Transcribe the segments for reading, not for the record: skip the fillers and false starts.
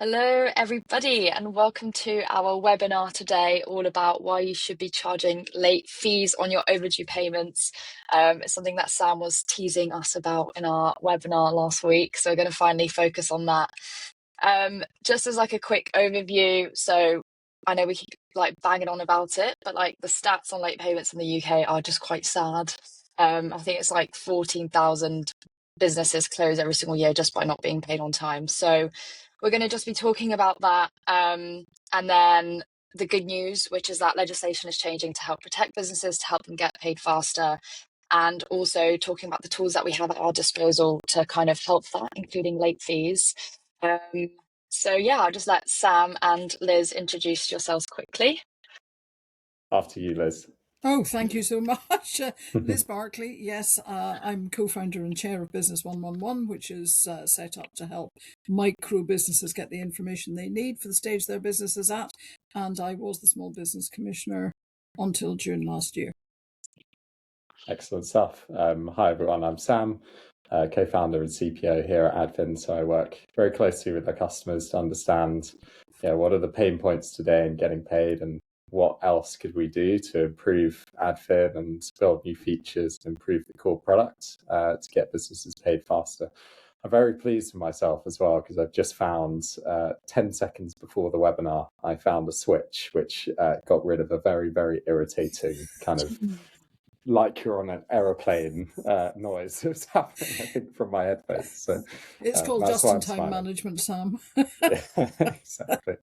Hello, everybody, and welcome to our webinar today, all about why you should be charging late fees on your overdue payments. It's something that Sam was teasing us about in our webinar last week, so we're going to finally focus on that. Just as like a quick overview, so I know we keep like banging on about it, but like the stats on late payments in the UK are just quite sad. I think it's like 14,000 businesses close every single year just by not being paid on time. So we're going to just be talking about that. And then the good news, which is that legislation is changing to help protect businesses, to help them get paid faster, and also talking about the tools that we have at our disposal to kind of help that, including late fees. So yeah, I'll just let Sam and Liz introduce yourselves quickly. After you, Liz. Oh, thank you so much. Liz Barclay, yes, I'm co-founder and chair of Business 111, which is set up to help micro businesses get the information they need for the stage their business is at. And I was the Small Business Commissioner until June last year. Excellent stuff. Hi, everyone. I'm Sam, co-founder and CPO here at Adfin. So I work very closely with our customers to understand what are the pain points today in getting paid and what else could we do to improve Adfin and build new features to improve the core product to get businesses paid faster. I'm very pleased with myself as well because I've just found 10 seconds before the webinar, I found a switch which got rid of a very, very irritating kind of like you're on an aeroplane noise that was happening, I think, from my headphones. So it's called just-in-time management, Sam. Yeah, exactly.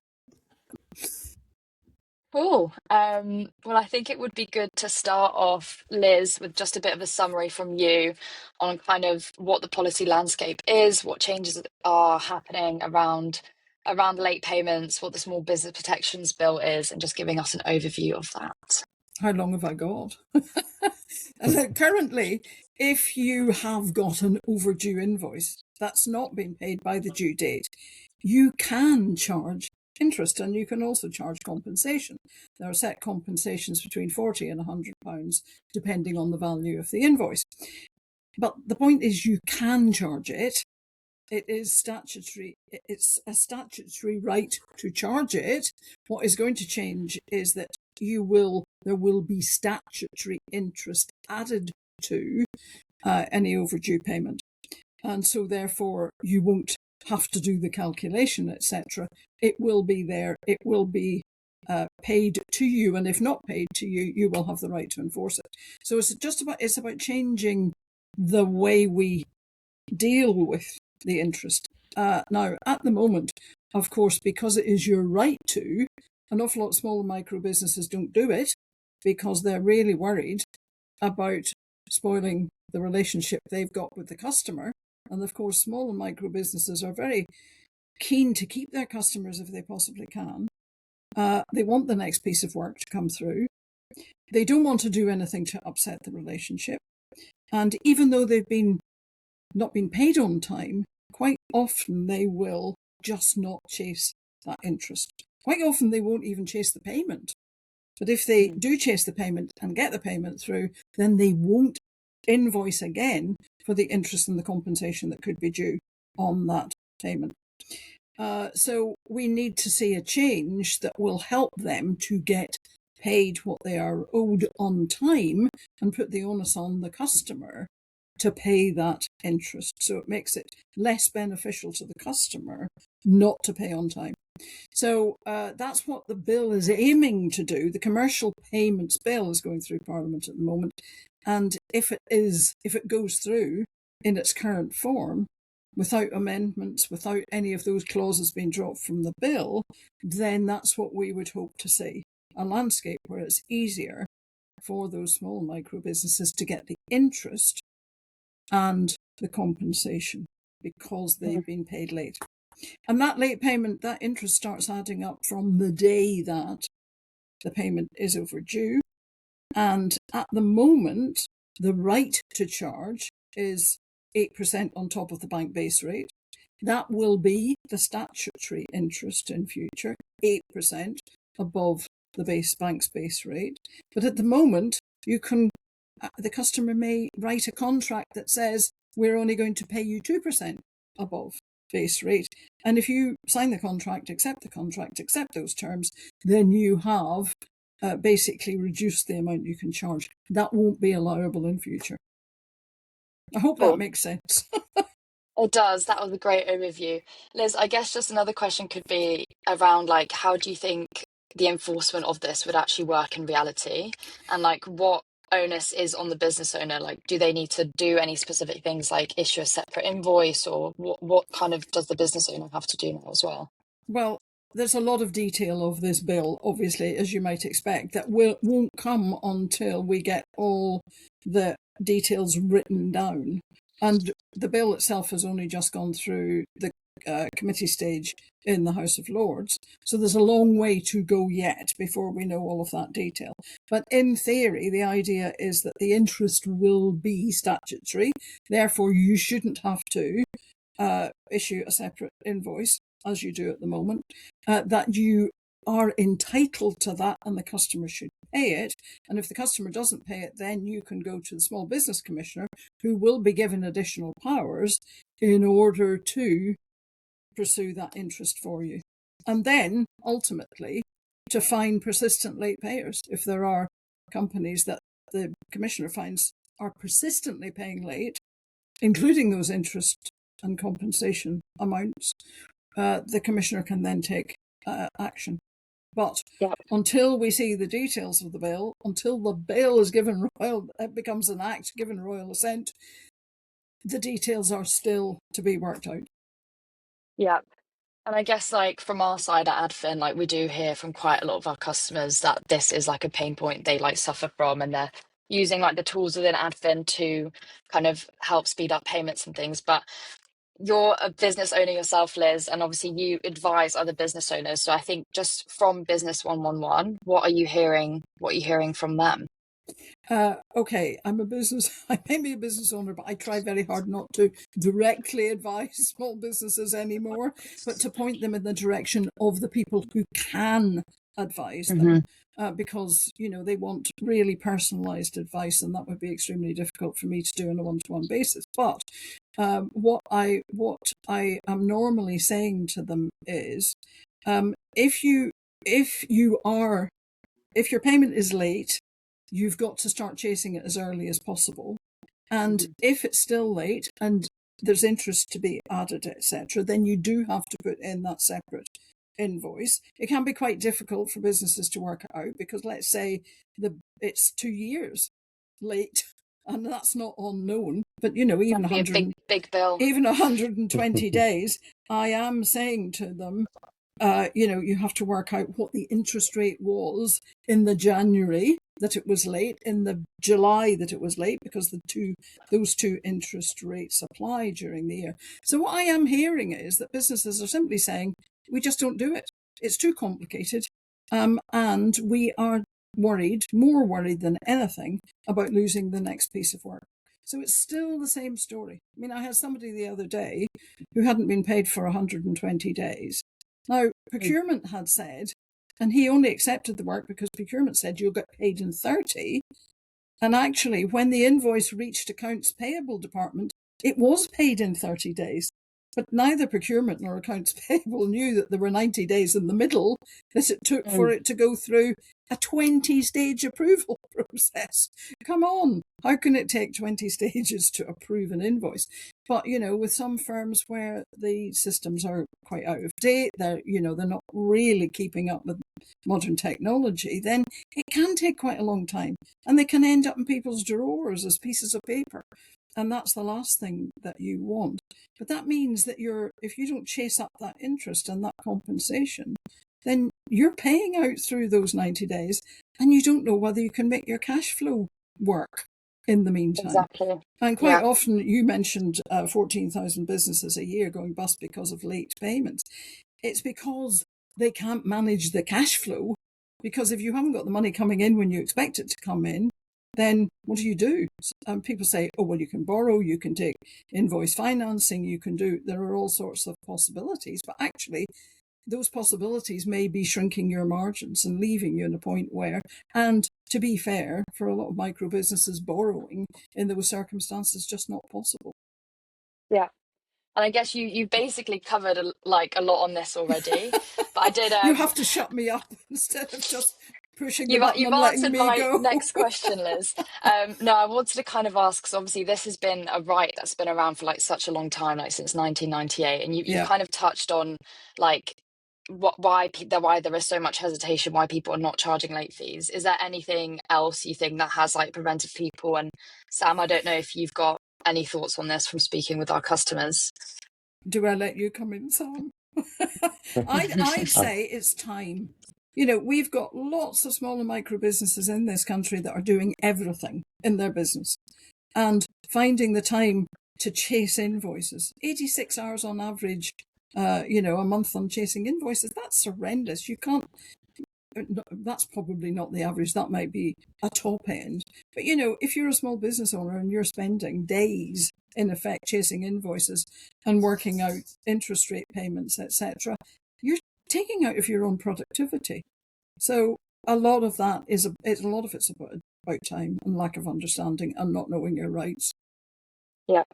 Cool. Well, I think it would be good to start off, Liz, with just a bit of a summary from you on kind of what the policy landscape is, what changes are happening around late payments, what the Small Business Protections Bill is, and just giving us an overview of that. How long have I got? Currently, if you have got an overdue invoice that's not been paid by the due date, you can charge interest and you can also charge compensation. There are set compensations between £40 and £100 depending on the value of the invoice. But the point is you can charge it. It is statutory. It's a statutory right to charge it. What is going to change is that there will be statutory interest added to any overdue payment. And so therefore you won't have to do the calculation, etc. It will be there. It will be paid to you. And if not paid to you, you will have the right to enforce it. So it's about changing the way we deal with the interest. Now, at the moment, of course, because it is your right to, an awful lot of small and micro businesses don't do it because they're really worried about spoiling the relationship they've got with the customer. And of course, small and micro businesses are very keen to keep their customers if they possibly can. They want the next piece of work to come through. They don't want to do anything to upset the relationship. And even though they've not been paid on time, quite often they will just not chase that interest. Quite often they won't even chase the payment. But if they do chase the payment and get the payment through, then they won't invoice again for the interest and the compensation that could be due on that payment. So we need to see a change that will help them to get paid what they are owed on time and put the onus on the customer to pay that interest. So it makes it less beneficial to the customer not to pay on time. So that's what the bill is aiming to do. The Commercial Payments Bill is going through Parliament at the moment. And if it goes through in its current form, without amendments, without any of those clauses being dropped from the bill, then that's what we would hope to see. A landscape where it's easier for those small micro businesses to get the interest and the compensation because they've been paid late. And that late payment, that interest starts adding up from the day that the payment is overdue. And at the moment, the right to charge is 8% on top of the bank base rate. That will be the statutory interest in future, 8% above the bank's base rate. But at the moment, the customer may write a contract that says we're only going to pay you 2% above base rate. And if you sign the contract, accept those terms, then you have basically reduced the amount you can charge. That won't be allowable in future. I hope that makes sense. It does. That was a great overview. Liz, I guess just another question could be around like, how do you think the enforcement of this would actually work in reality? And like, what onus is on the business owner? Like, do they need to do any specific things like issue a separate invoice, or what kind of does the business owner have to do now as well? Well, there's a lot of detail of this bill, obviously, as you might expect, that won't come until we get all the details written down. And the bill itself has only just gone through the committee stage in the House of Lords. So there's a long way to go yet before we know all of that detail. But in theory, the idea is that the interest will be statutory. Therefore, you shouldn't have to issue a separate invoice, as you do at the moment, that you are entitled to that and the customer should pay it. And if the customer doesn't pay it, then you can go to the Small Business Commissioner, who will be given additional powers in order to pursue that interest for you. And then, ultimately, to fine persistent late payers. If there are companies that the Commissioner finds are persistently paying late, including those interest and compensation amounts, the Commissioner can then take action. But until we see the details of the bill, until the bill is given it becomes an act given royal assent, the details are still to be worked out. Yeah. And I guess like from our side at Adfin, like we do hear from quite a lot of our customers that this is like a pain point they like suffer from, and they're using like the tools within Adfin to kind of help speed up payments and things. But you're a business owner yourself, Liz, and obviously you advise other business owners. So I think just from Business 111, what are you hearing? What are you hearing from them? Okay, I may be a business owner, but I try very hard not to directly advise small businesses anymore, but to point them in the direction of the people who can advise them. Because, they want really personalised advice, and that would be extremely difficult for me to do on a one-to-one basis. But what I am normally saying to them is, if your payment is late, you've got to start chasing it as early as possible. And if it's still late and there's interest to be added, etc., then you do have to put in that separate invoice. It can be quite difficult for businesses to work it out, because let's say it's 2 years late, and that's not unknown. But even 100, big bill, even 120 days, I am saying to them, you have to work out what the interest rate was in the January that it was late, in the July that it was late, because those two interest rates apply during the year. So what I am hearing is that businesses are simply saying, we just don't do it. It's too complicated. And we are more worried than anything, about losing the next piece of work. So it's still the same story. I mean, I had somebody the other day who hadn't been paid for 120 days. Now, procurement had said, and he only accepted the work because procurement said you'll get paid in 30. And actually, when the invoice reached accounts payable department, it was paid in 30 days. But neither procurement nor accounts payable knew that there were 90 days in the middle that it took for it to go through a 20-stage approval process. Come on, how can it take 20 stages to approve an invoice? But, with some firms where the systems are quite out of date, they're not really keeping up with modern technology, then it can take quite a long time. And they can end up in people's drawers as pieces of paper. And that's the last thing that you want. But that means that if you don't chase up that interest and that compensation, then you're paying out through those 90 days, and you don't know whether you can make your cash flow work in the meantime. Exactly. And quite often, you mentioned 14,000 businesses a year going bust because of late payments. It's because they can't manage the cash flow, because if you haven't got the money coming in when you expect it to come in, then what do? People say, oh, well, you can borrow, you can take invoice financing, there are all sorts of possibilities. But actually, those possibilities may be shrinking your margins and leaving you in a point where, and to be fair, for a lot of micro businesses, borrowing in those circumstances is just not possible. Yeah. And I guess you basically covered a lot on this already. But I did. You have to shut me up instead of just pushing the button You've and letting answered me my go. next question, Liz. No, I wanted to kind of ask, because obviously this has been a right that's been around for like such a long time, like since 1998, and you've Yeah. kind of touched on like why there is so much hesitation, why people are not charging late fees. Is there anything else you think that has like prevented people? And Sam, I don't know if you've got any thoughts on this from speaking with our customers. Do I let you come in, Sam? I'd say it's time. You know, we've got lots of small and micro businesses in this country that are doing everything in their business and finding the time to chase invoices. 86 hours on average, a month on chasing invoices. That's horrendous. You can't, that's probably not the average. That might be a top end. But, you know, if you're a small business owner and you're spending days in effect chasing invoices and working out interest rate payments, etc., you're taking out of your own productivity. So a lot of that it's about time and lack of understanding and not knowing your rights. Yeah.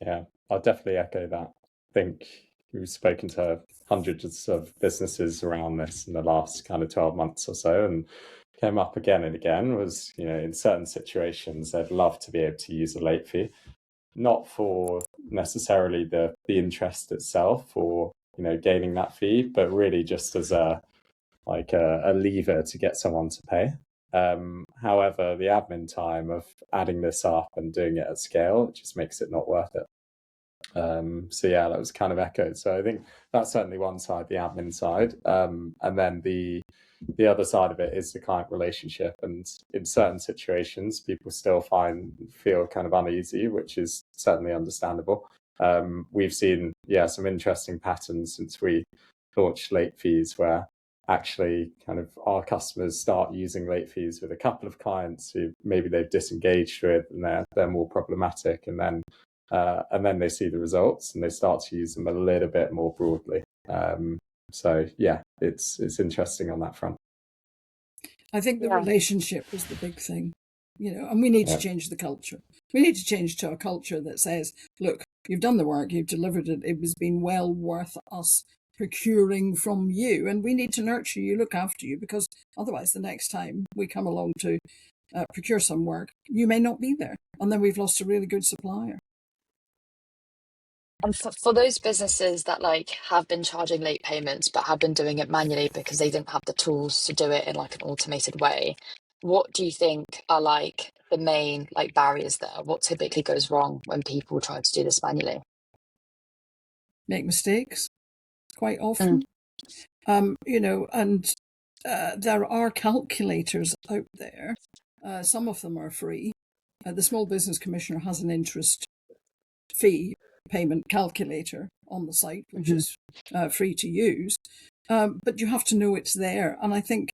Yeah, I'll definitely echo that. I think we've spoken to hundreds of businesses around this in the last kind of 12 months or so, and came up again and again was, you know, in certain situations, they'd love to be able to use a late fee, not for necessarily the interest itself or, you know, gaining that fee, but really just as a lever to get someone to pay. However, the admin time of adding this up and doing it at scale, it just makes it not worth it. So yeah, that was kind of echoed. So I think that's certainly one side, the admin side. And then the other side of it is the client relationship. And in certain situations, people still feel kind of uneasy, which is certainly understandable. We've seen, some interesting patterns since we launched late fees, where actually kind of our customers start using late fees with a couple of clients who maybe they've disengaged with and they're more problematic, and then they see the results and they start to use them a little bit more broadly. So yeah, it's interesting on that front. I think the relationship is the big thing, you know, and we need to change the culture. We need to change to a culture that says, look, you've done the work, you've delivered it, it has been well worth us procuring from you, and we need to nurture you, look after you, because otherwise the next time we come along to procure some work, you may not be there, and then we've lost a really good supplier. And for those businesses that like have been charging late payments but have been doing it manually because they didn't have the tools to do it in like an automated way, what do you think are like the main like barriers there? What typically goes wrong when people try to do this manually? Make mistakes quite often. You know, and there are calculators out there. Some of them are free. The Small Business Commissioner has an interest fee payment calculator on the site, which is free to use. But you have to know it's there. And I think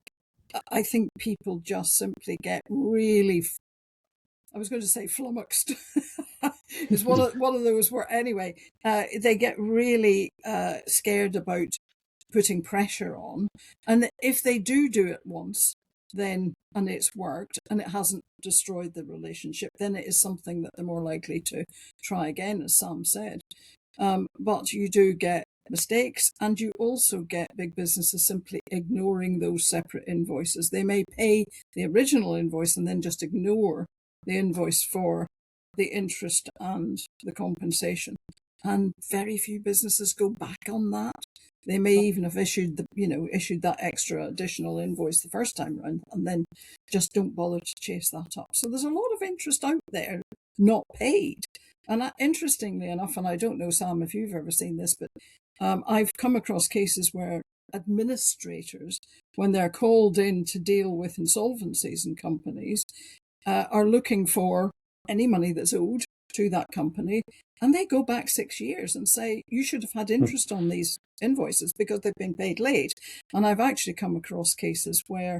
people just simply get really, I was going to say flummoxed. It's one of those where, anyway, they get really scared about putting pressure on. And if they do it once, then, and it's worked and it hasn't destroyed the relationship, then it is something that they're more likely to try again, as Sam said. But you do get mistakes, and you also get big businesses simply ignoring those separate invoices. They may pay the original invoice and then just ignore the invoice for the interest and the compensation. And very few businesses go back on that. They may even have issued that extra additional invoice the first time round and then just don't bother to chase that up. So there's a lot of interest out there not paid. And interestingly enough, and I don't know, Sam, if you've ever seen this, but I've come across cases where administrators, when they're called in to deal with insolvencies in companies, are looking for any money that's owed to that company, and they go back 6 years and say, you should have had interest on these invoices because they've been paid late. And I've actually come across cases where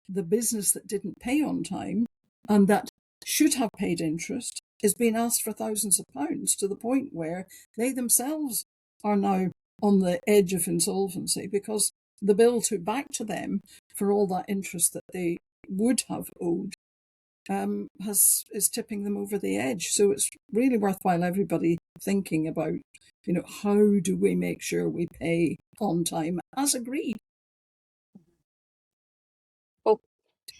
the business that didn't pay on time and that should have paid interest is being asked for thousands of pounds, to the point where they themselves are now on the edge of insolvency because the bill took back to them for all that interest that they would have owed is tipping them over the edge. So it's really worthwhile everybody thinking about, how do we make sure we pay on time as agreed? Well,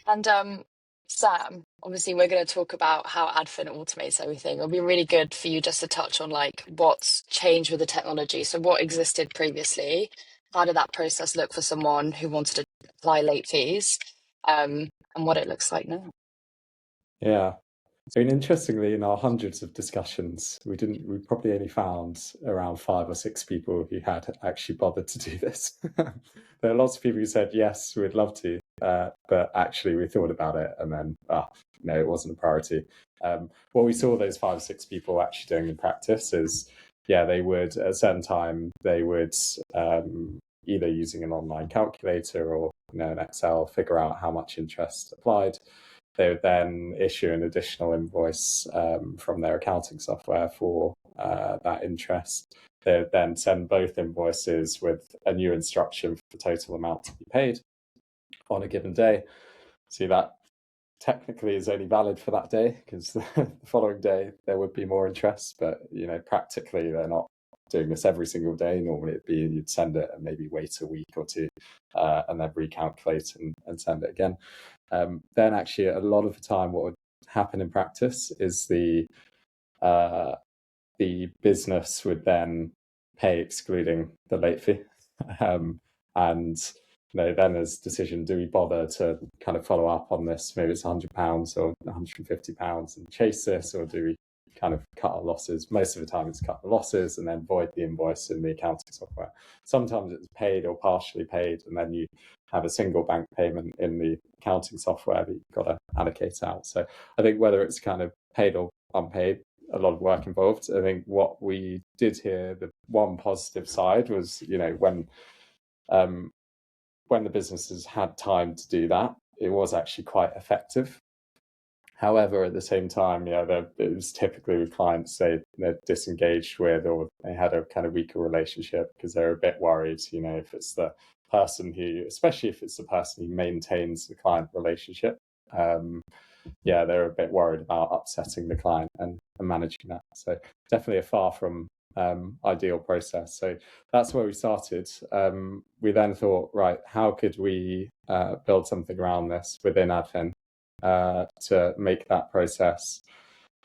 and Sam, obviously we're going to talk about how Adfin automates everything. It'll be really good for you just to touch on like what's changed with the technology. So what existed previously? How did that process look for someone who wanted to apply late fees? And what it looks like now. Yeah. I mean, interestingly, in our hundreds of discussions, we probably only found around 5 or 6 people who had actually bothered to do this. There are lots of people who said, yes, we'd love to, but actually we thought about it and then, no, it wasn't a priority. What we saw those 5 or 6 people actually doing in practice is, they would, at a certain time, they would either using an online calculator or an Excel, figure out how much interest applied. They would then issue an additional invoice from their accounting software for that interest. They would then send both invoices with a new instruction for the total amount to be paid on a given day. See, that technically is only valid for that day because the following day there would be more interest, but practically they're not doing this every single day. Normally it'd be you'd send it and maybe wait a week or two and then recalculate and send it again. Then actually a lot of the time what would happen in practice is the business would then pay excluding the late fee. And then there's a decision, do we bother to kind of follow up on this? Maybe it's £100 or £150 and chase this, or do we kind of cut our losses? Most of the time it's cut the losses and then void the invoice in the accounting software. Sometimes it's paid or partially paid, and then you have a single bank payment in the accounting software that you've got to allocate out. So I think whether it's kind of paid or unpaid, a lot of work involved. I think what we did here, the one positive side was, when the businesses had time to do that, it was actually quite effective. However, at the same time, it was typically with clients they're disengaged with, or they had a kind of weaker relationship because they're a bit worried, if it's the person especially if it's the person who maintains the client relationship, they're a bit worried about upsetting the client and managing that. So definitely a far from ideal process. So that's where we started. We then thought, right, how could we build something around this within Adfin to make that process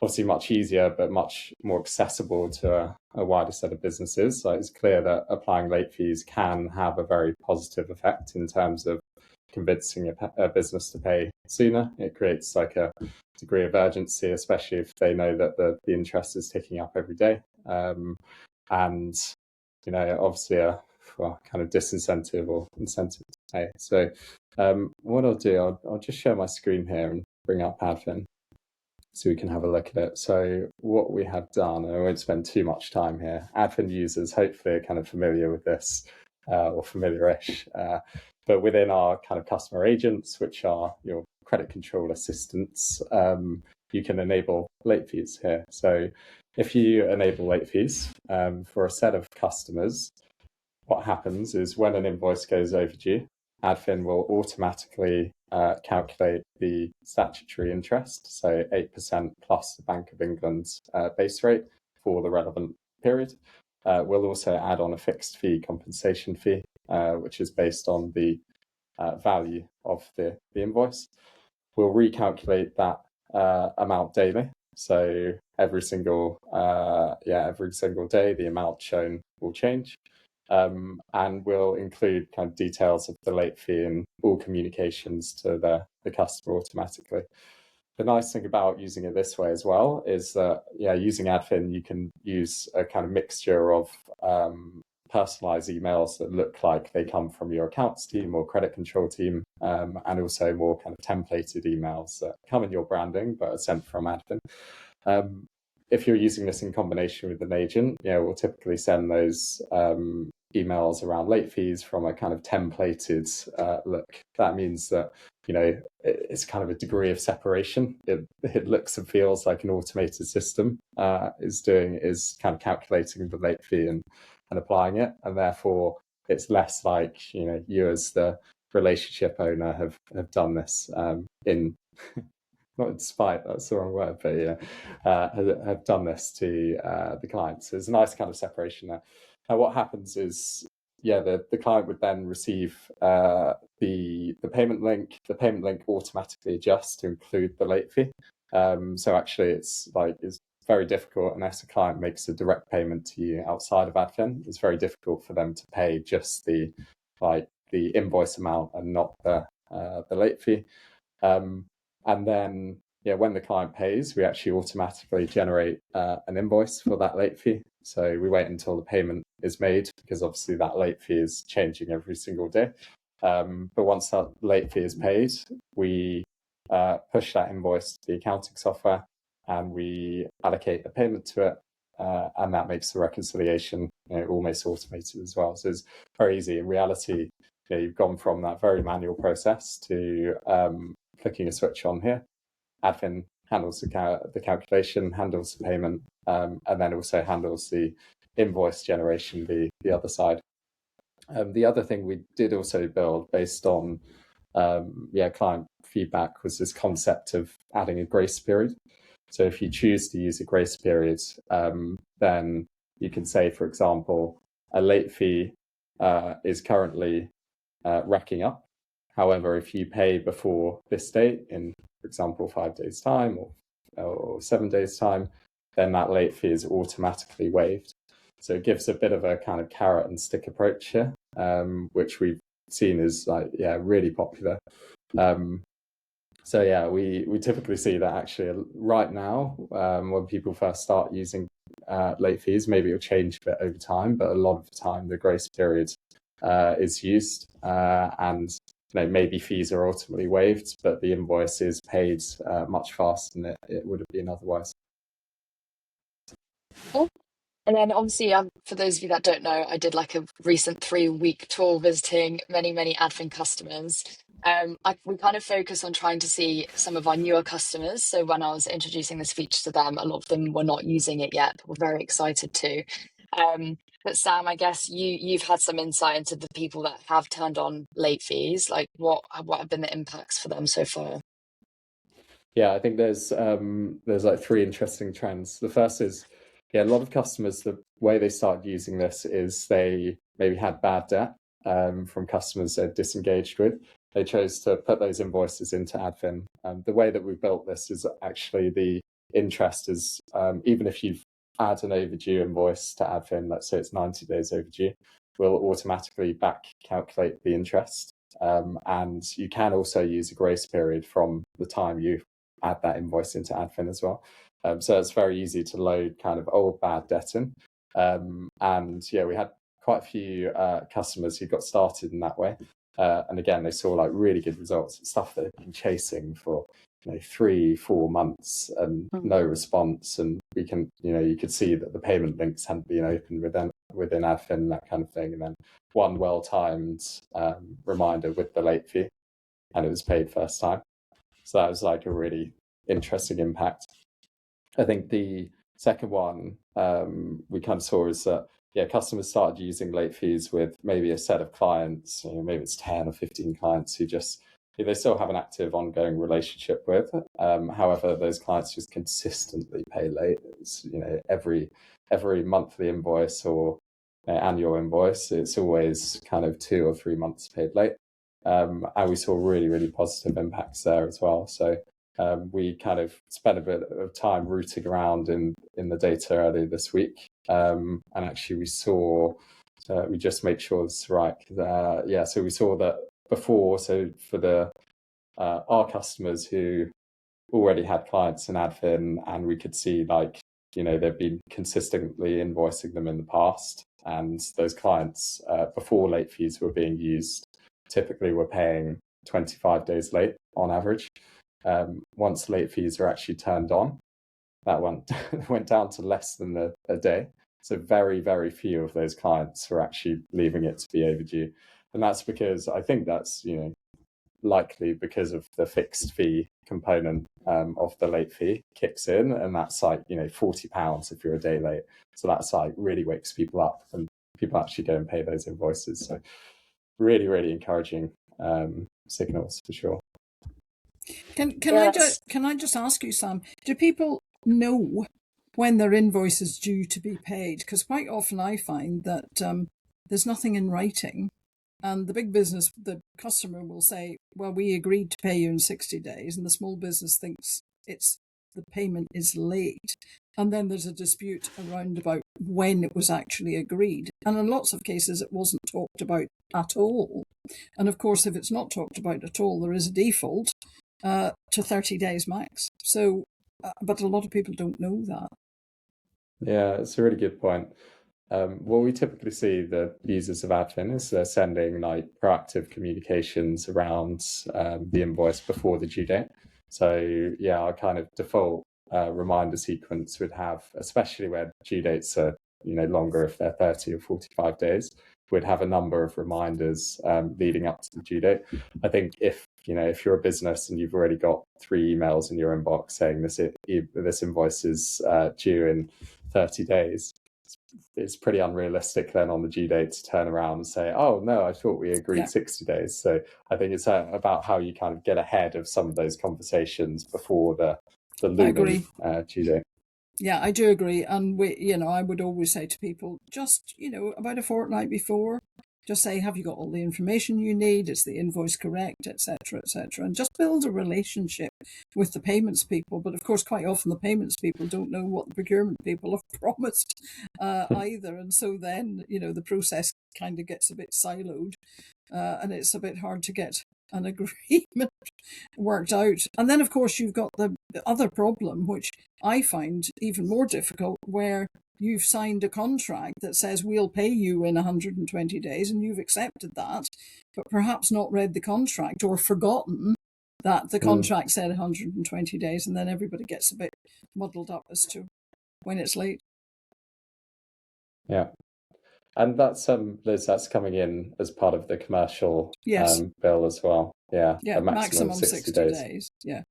obviously much easier, but much more accessible to a wider set of businesses. So it's clear that applying late fees can have a very positive effect in terms of convincing a business to pay sooner. It creates like a degree of urgency, especially if they know that the interest is ticking up every day. And, obviously a kind of disincentive or incentive to pay. So what I'll do, I'll just share my screen here and bring up Adfin so we can have a look at it. So what we have done, and I won't spend too much time here, Adfin users hopefully are kind of familiar with this or familiar-ish, but within our kind of customer agents, which are your credit control assistants, you can enable late fees here. So if you enable late fees for a set of customers, what happens is when an invoice goes overdue, Adfin will automatically calculate the statutory interest, so 8% plus the Bank of England's base rate for the relevant period. We'll also add on a fixed fee compensation fee, which is based on the value of the invoice. We'll recalculate that amount daily. So every single day, the amount shown will change. And we'll include kind of details of the late fee in all communications to the customer automatically. The nice thing about using it this way as well is that, using Adfin, you can use a kind of mixture of personalized emails that look like they come from your accounts team or credit control team, and also more kind of templated emails that come in your branding but are sent from Adfin. If you're using this in combination with an agent, we'll typically send those emails around late fees from a kind of templated look. That means that, it's kind of a degree of separation. It looks and feels like an automated system is kind of calculating the late fee and applying it. And therefore, it's less like, you as the relationship owner have done this in not despite, that's the wrong word, but have done this to the clients. So there's a nice kind of separation there. Now what happens is, the client would then receive the payment link. The payment link automatically adjusts to include the late fee. So actually it's very difficult unless a client makes a direct payment to you outside of Adfin. It's very difficult for them to pay just the invoice amount and not the late fee. And then when the client pays, we actually automatically generate an invoice for that late fee. So we wait until the payment is made, because obviously that late fee is changing every single day. But once that late fee is paid, we push that invoice to the accounting software and we allocate the payment to it. And that makes the reconciliation almost automated as well. So it's very easy. In reality, you've gone from that very manual process to flicking a switch on here. Adfin handles the calculation, handles the payment, and then also handles the invoice generation, the other side. The other thing we did also build based on client feedback was this concept of adding a grace period. So if you choose to use a grace period, then you can say, for example, a late fee is currently racking up. However, if you pay before this date, in, for example, 5 days' time or 7 days' time, then that late fee is automatically waived. So it gives a bit of a kind of carrot and stick approach here, which we've seen is really popular. We typically see that actually right now, when people first start using late fees, maybe it'll change a bit over time, but a lot of the time the grace period is used, and maybe fees are ultimately waived, but the invoice is paid much faster than it would have been otherwise. Cool. And then obviously, for those of you that don't know, I did like a recent 3-week tour visiting many, many Adfin customers. We kind of focus on trying to see some of our newer customers. So when I was introducing this feature to them, a lot of them were not using it yet, but were very excited to. But Sam, I guess you've had some insight into the people that have turned on late fees. Like what have been the impacts for them so far? Yeah, I think there's like 3 interesting trends. The first is, a lot of customers, the way they started using this is they maybe had bad debt from customers they're disengaged with. They chose to put those invoices into Adfin. The way that we built this is actually the interest is, even if you've add an overdue invoice to Adfin, let's say it's 90 days overdue, we'll automatically back calculate the interest. And you can also use a grace period from the time you add that invoice into Adfin as well. So it's very easy to load kind of old bad debt in. We had quite a few customers who got started in that way. And again, they saw like really good results, stuff that they've been chasing for 3-4 months and no response. And we can, you could see that the payment links hadn't been opened within Adfin, that kind of thing. And then one well-timed reminder with the late fee, and it was paid first time. So that was like a really interesting impact. I think the second one we kind of saw is that customers started using late fees with maybe a set of clients, maybe it's 10 or 15 clients who just they still have an active ongoing relationship with. However, those clients just consistently pay late. It's, every monthly invoice or annual invoice, it's always kind of 2 or 3 months paid late. And we saw really, really positive impacts there as well. So we kind of spent a bit of time rooting around in the data earlier this week. And actually we just make sure this is right. So we saw that before, so for our customers who already had clients in Adfin, and we could see they've been consistently invoicing them in the past, and those clients before late fees were being used typically were paying 25 days late on average. Once late fees are actually turned on, that went down to less than a day. So very, very few of those clients were actually leaving it to be overdue. And that's because I think that's, likely because of the fixed fee component of the late fee kicks in. And that's like, £40 if you're a day late. So that's like really wakes people up and people actually go and pay those invoices. So really, really encouraging signals for sure. Can I just ask you, Sam? Do people know when their invoice is due to be paid? Because quite often I find that there's nothing in writing, and the big business, the customer will say, "Well, we agreed to pay you in 60 days," and the small business thinks the payment is late, and then there's a dispute around about when it was actually agreed, and in lots of cases it wasn't talked about at all. And of course, if it's not talked about at all, there is a default to 30 days max. So, but a lot of people don't know that. Yeah, it's a really good point. What we typically see the users of Adfin is they're sending like proactive communications around the invoice before the due date. So yeah, our kind of default reminder sequence would have, especially where due dates are longer, if they're 30 or 45 days, would have a number of reminders leading up to the due date. I think if you're a business and you've already got 3 emails in your inbox saying this invoice is due in 30 days, it's pretty unrealistic then on the due date to turn around and say, oh no, I thought we agreed 60 days. So I think it's about how you kind of get ahead of some of those conversations before the looming due date. Yeah, I do agree. And I would always say to people, just, about a fortnight before, just say, have you got all the information you need? Is the invoice correct, etc., etc. And just build a relationship with the payments people. But of course, quite often the payments people don't know what the procurement people have promised either. And so then, the process kind of gets a bit siloed and it's a bit hard to get an agreement worked out. And then, of course, you've got the other problem, which I find even more difficult, where you've signed a contract that says we'll pay you in 120 days and you've accepted that, but perhaps not read the contract or forgotten that the contract said 120 days, and then everybody gets a bit muddled up as to when it's late. Yeah. And that's coming in as part of the commercial bill as well. Yeah, a maximum 60 days. Yeah.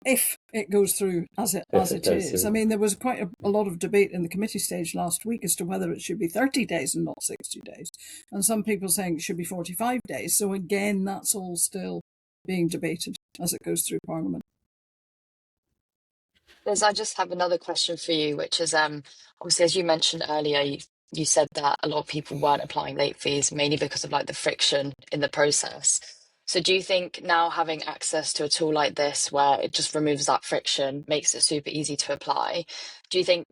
If it goes through as it is. I mean, there was quite a lot of debate in the committee stage last week as to whether it should be 30 days and not 60 days. And some people saying it should be 45 days. So again, that's all still being debated as it goes through Parliament. Liz, I just have another question for you, which is obviously, as you mentioned earlier, you said that a lot of people weren't applying late fees mainly because of like the friction in the process. So do you think now having access to a tool like this where it just removes that friction, makes it super easy to apply, do you think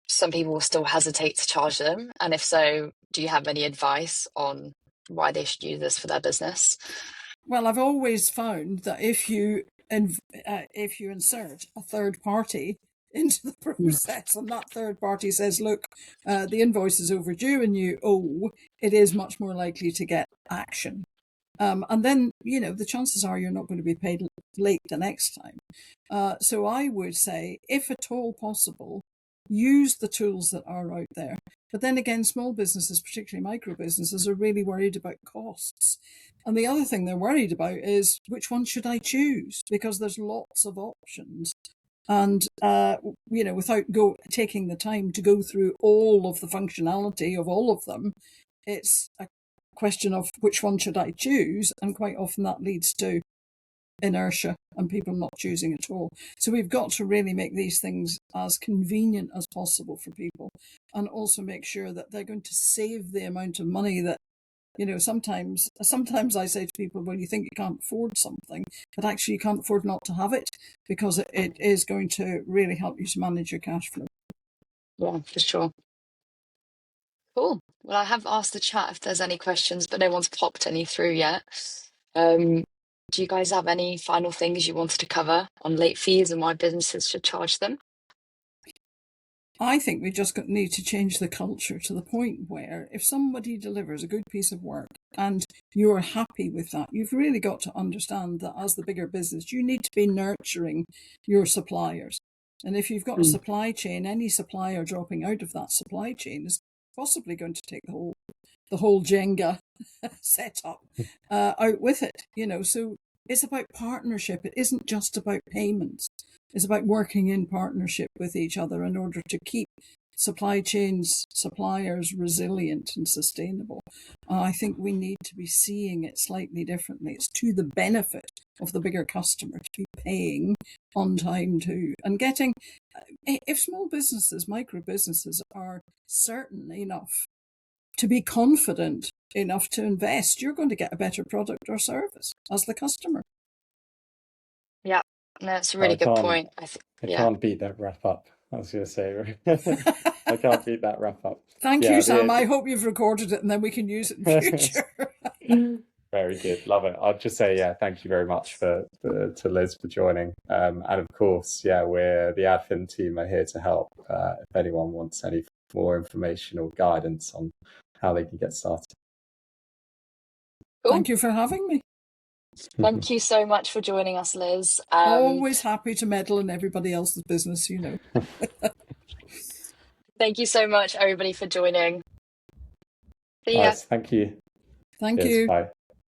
some people will still hesitate to charge them? And if so, do you have any advice on why they should use this for their business? Well, I've always found that if you insert a third party into the process and that third party says, look, the invoice is overdue and you owe, it is much more likely to get action. And then, the chances are you're not going to be paid late the next time. So I would say, if at all possible, use the tools that are out there. But then again, small businesses, particularly micro businesses, are really worried about costs. And the other thing they're worried about is, which one should I choose? Because there's lots of options. And, without taking the time to go through all of the functionality of all of them, it's a question of which one should I choose, and quite often that leads to inertia and people not choosing at all. So we've got to really make these things as convenient as possible for people, and also make sure that they're going to save the amount of money that, sometimes I say to people, well, you think you can't afford something, but actually you can't afford not to have it, because it is going to really help you to manage your cash flow. Yeah, for sure. Cool. Well, I have asked the chat if there's any questions, but no one's popped any through yet. Do you guys have any final things you wanted to cover on late fees and why businesses should charge them? I think we just need to change the culture to the point where if somebody delivers a good piece of work and you're happy with that, you've really got to understand that as the bigger business, you need to be nurturing your suppliers. And if you've got a supply chain, any supplier dropping out of that supply chain is possibly going to take the whole Jenga setup out with it. So it's about partnership. It isn't just about payments. It's about working in partnership with each other in order to keep supply chains, suppliers resilient and sustainable. I think we need to be seeing it slightly differently. It's to the benefit of the bigger customer to be paying on time too, and getting, if small businesses, micro businesses are certain enough to be confident enough to invest, you're going to get a better product or service as the customer. Yeah, no, that's a really good point. I can't beat that wrap up. I was going to say, I can't beat that wrap up. Thank you, Sam. I hope you've recorded it and then we can use it in future. Very good. Love it. I'll just say, thank you very much to Liz for joining. And of course, we're the Adfin team are here to help if anyone wants any more information or guidance on how they can get started. Cool. Thank you for having me. Thank you so much for joining us, Liz. Always happy to meddle in everybody else's business, you know. Thank you so much, everybody, for joining. See ya. Nice. Thank you. Thank you. Bye.